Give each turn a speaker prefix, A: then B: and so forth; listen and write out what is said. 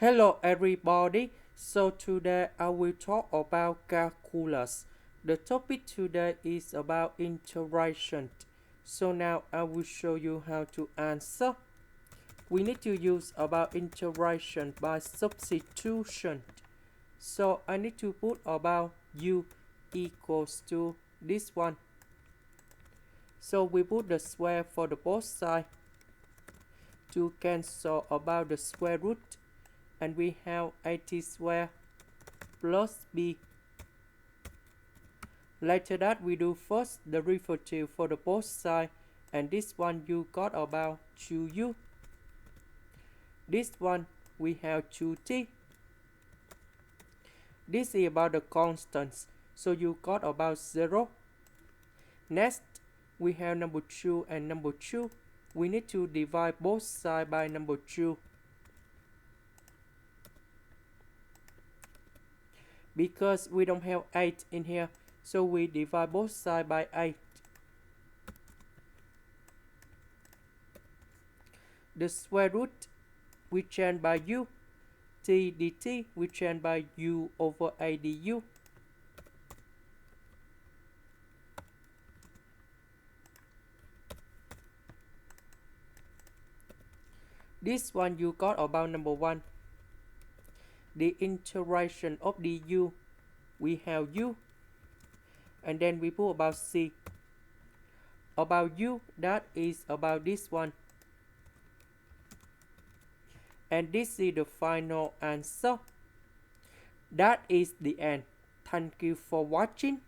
A: Hello everybody, so today I will talk about calculus. The topic today is about integration. So now I will show you how to answer. We need to use about integration by substitution. So I need to put about u equals to this one. So we put the square for the both sides to cancel about the square root, and we have 80 squared plus b. Later that we do first the derivative for the both sides, and this one you got about 2u. This one we have 2t. This is about the constants, so you got about 0. Next we have number 2 and number 2. We need to divide both sides by number 2. Because we don't have 8 in here, so we divide both sides by 8. The square root we change by u. T dt we change by u over a du. This one you got about number 1. The integration of du, we have u, and then we put about c. About u, that is about this one. And this is the final answer. That is the end. Thank you for watching.